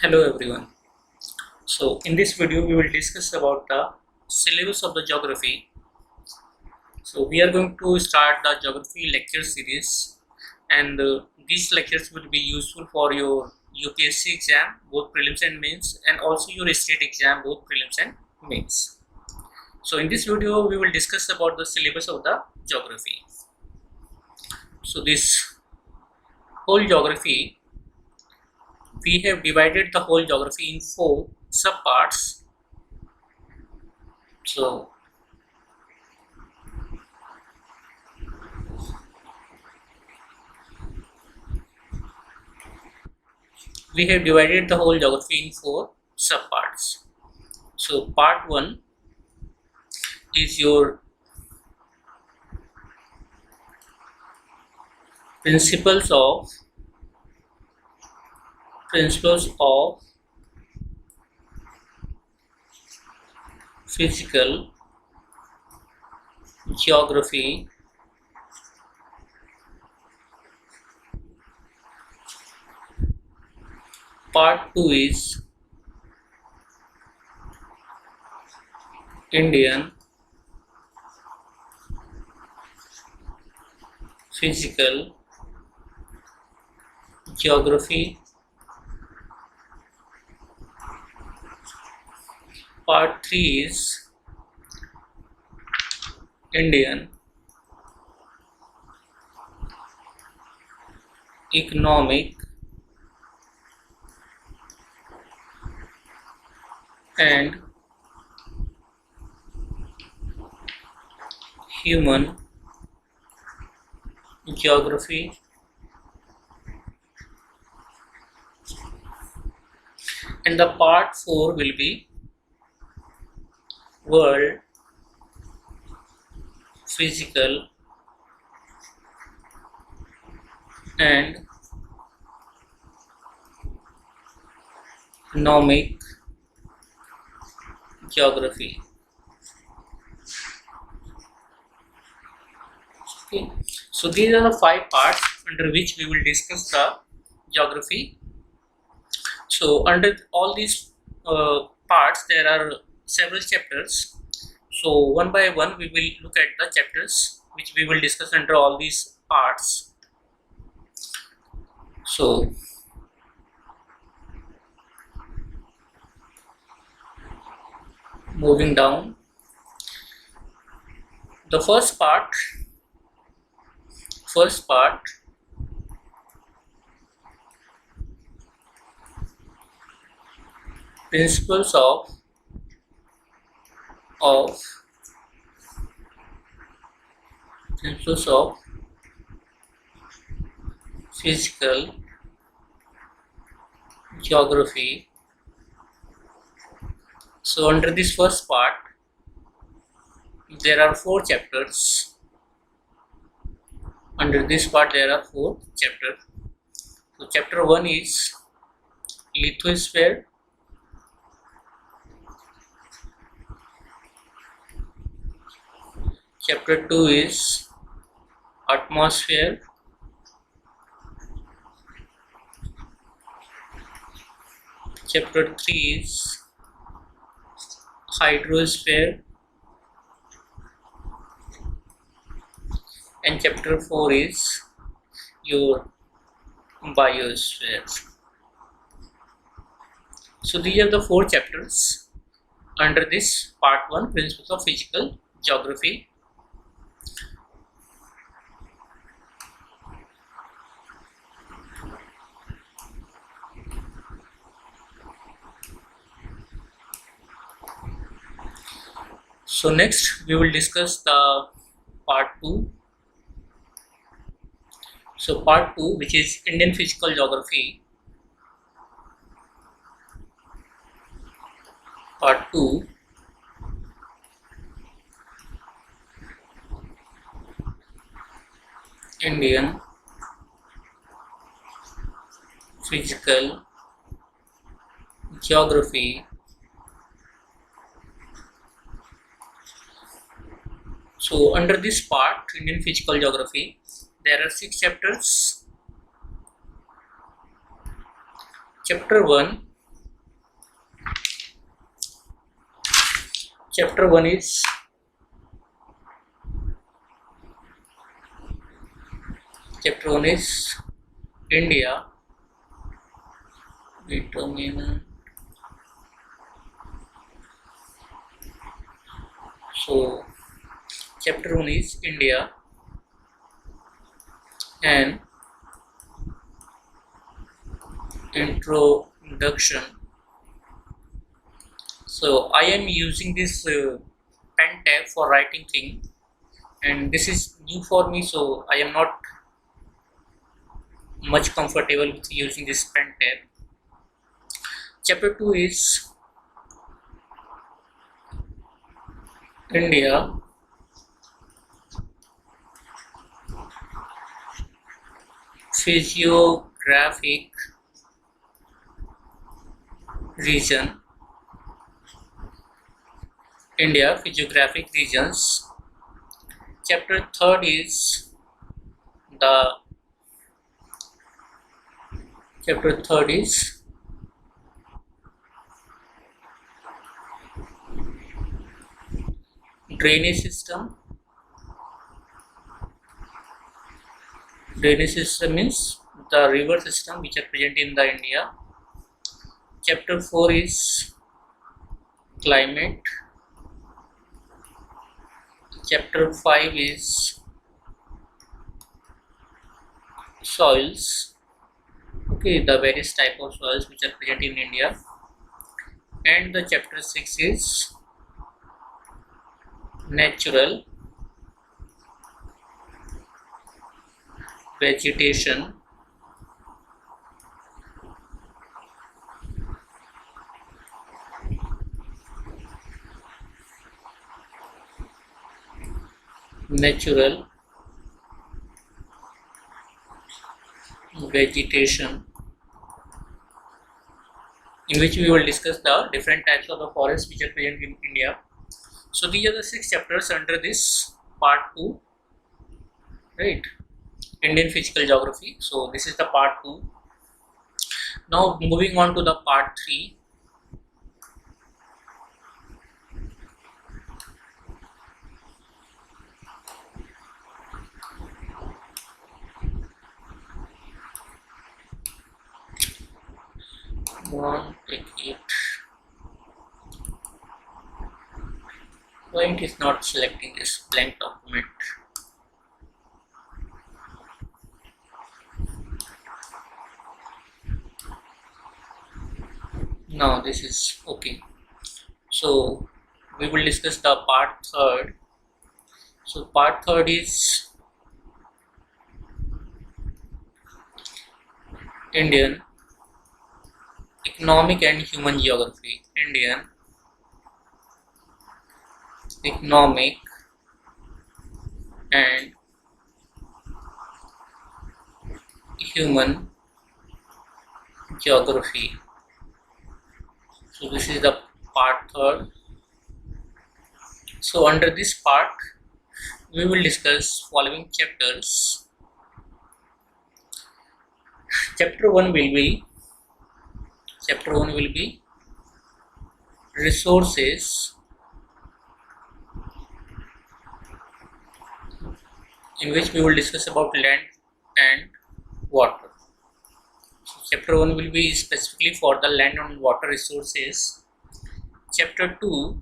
Hello everyone. So in this video we will discuss about the syllabus of the geography. So we are going to start the geography lecture series, and these lectures will be useful for your UPSC exam, both prelims and mains, and also your state exam, both prelims and mains. So in this video we will discuss about the syllabus of the geography. So this whole geography, we have divided the whole geography in 4 subparts. So we have divided the whole geography in 4 subparts. So part 1 is your principles of physical geography. Part 2 is Indian physical geography. Part 3 is Indian economic and human geography. And the part 4 will be world physical and economic geography. Okay, so these are the 5 parts under which we will discuss the geography. So under all these parts there are several chapters. So one by one we will look at the chapters which we will discuss under all these parts. So moving down, the first part principles of physical geography. So under this first part there are 4 chapters. Under this part there are 4 chapters. So chapter 1 is lithosphere. Chapter 2 is atmosphere. Chapter 3 is hydrosphere. And chapter 4 is your biosphere. So these are the 4 chapters under this part 1, principles of physical geography. So next we will discuss the part 2. So part 2, which is Indian physical geography. Part 2, Indian physical geography. So under this part, Indian physical geography, there are 6 chapters. Chapter 1 Chapter 1 is India. Determine. So chapter 1 is India and introduction. So I am using this pen tab for writing thing, and this is new for me, so I am not much comfortable with using this pen tab. Chapter 2 is India physiographic region. India physiographic regions. Chapter 3 is the drainage system. Drainage system means the river system which are present in the India. Chapter 4 is climate. Chapter 5 is soils. Okay, the various type of soils which are present in India. And the chapter 6 is natural vegetation. Natural vegetation, in which we will discuss the different types of the forests which are present in India. So these are the 6 chapters under this part 2, right? Indian physical geography. So this is the part 2. Now moving on to the part 3. Take it. Why it is not selecting this blank document? Now this is okay. So we will discuss the part 3rd. So part 3rd is Indian economic and human geography. Indian economic and human geography. So this is the part 3rd. So under this part we will discuss following chapters. Chapter 1 will be resources, in which we will discuss about land and water. So chapter 1 will be specifically for the land and water resources. Chapter 2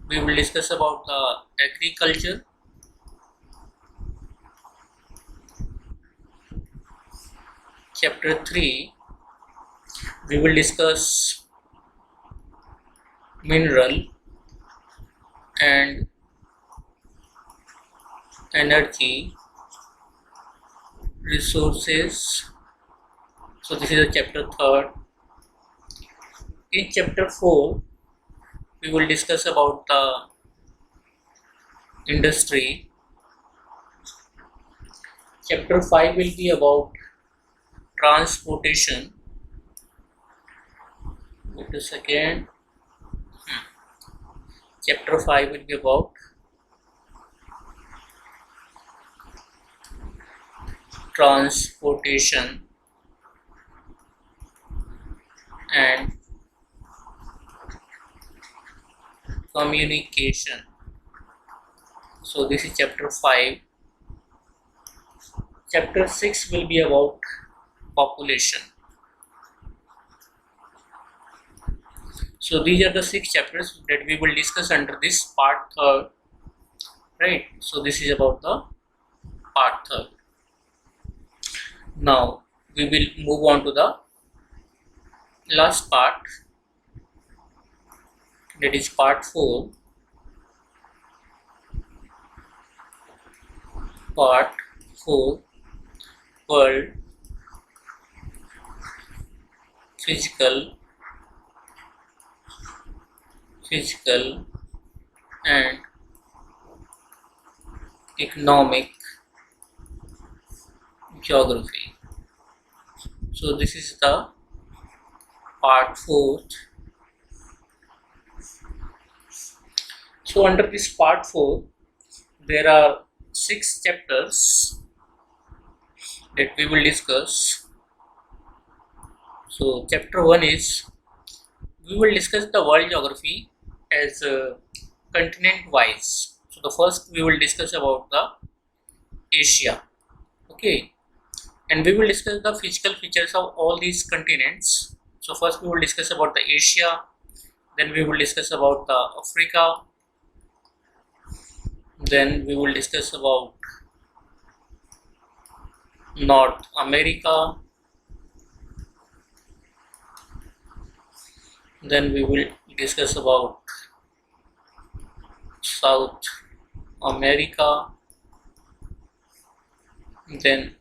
we will discuss about the agriculture. Chapter 3 we will discuss mineral and energy resources. So this is the chapter 3rd. In chapter 4 we will discuss about the industry. Chapter 5 will be about transportation. Wait a second. Chapter 5 will be about transportation and communication. So this is chapter 5. Chapter 6 will be about population. So these are the 6 chapters that we will discuss under this part 3rd, right? So this is about the part 3rd. Now we will move on to the last part, that is part 4. Part 4, world, physical and economic geography. So this is the part 4. So under this part 4 there are 6 chapters that we will discuss. So chapter 1 is, we will discuss the world geography as continent wise. So the first we will discuss about the Asia, okay, and we will discuss the physical features of all these continents. So first we will discuss about the Asia, then we will discuss about the Africa, then we will discuss about North America, then we will discuss about South America, then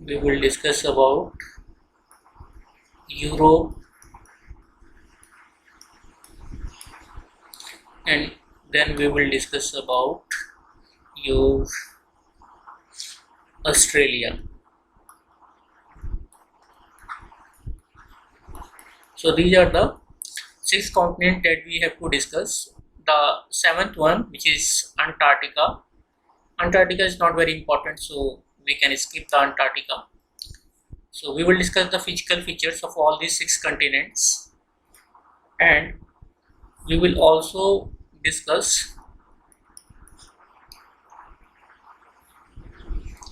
we will discuss about Europe, and then we will discuss about your Australia. So these are the 6 continents that we have to discuss. The 7th one, which is Antarctica. Antarctica is not very important, so we can skip the Antarctica. So we will discuss the physical features of all these 6 continents, and we will also discuss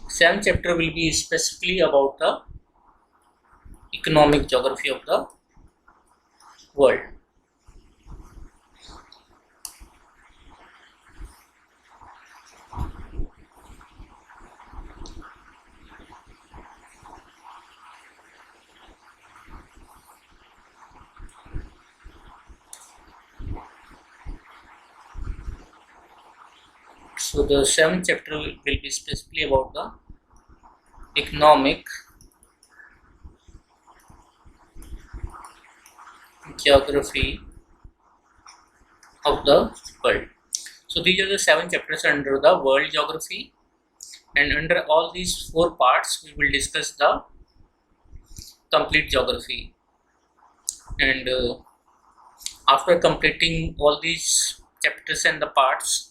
7th chapter will be specifically about the economic geography of the world. So the 7th chapter will be specifically about the economic geography of the world. So these are the 7 chapters under the world geography, and under all these 4 parts we will discuss the complete geography. And after completing all these chapters and the parts,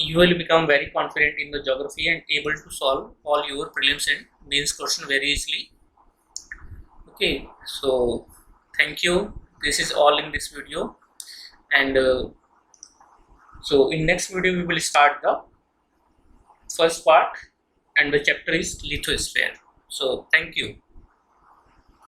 you will become very confident in the geography and able to solve all your prelims and mains question very easily. Okay, so thank you. This is all in this video, and so in next video we will start the first part, and the chapter is lithosphere. So thank you.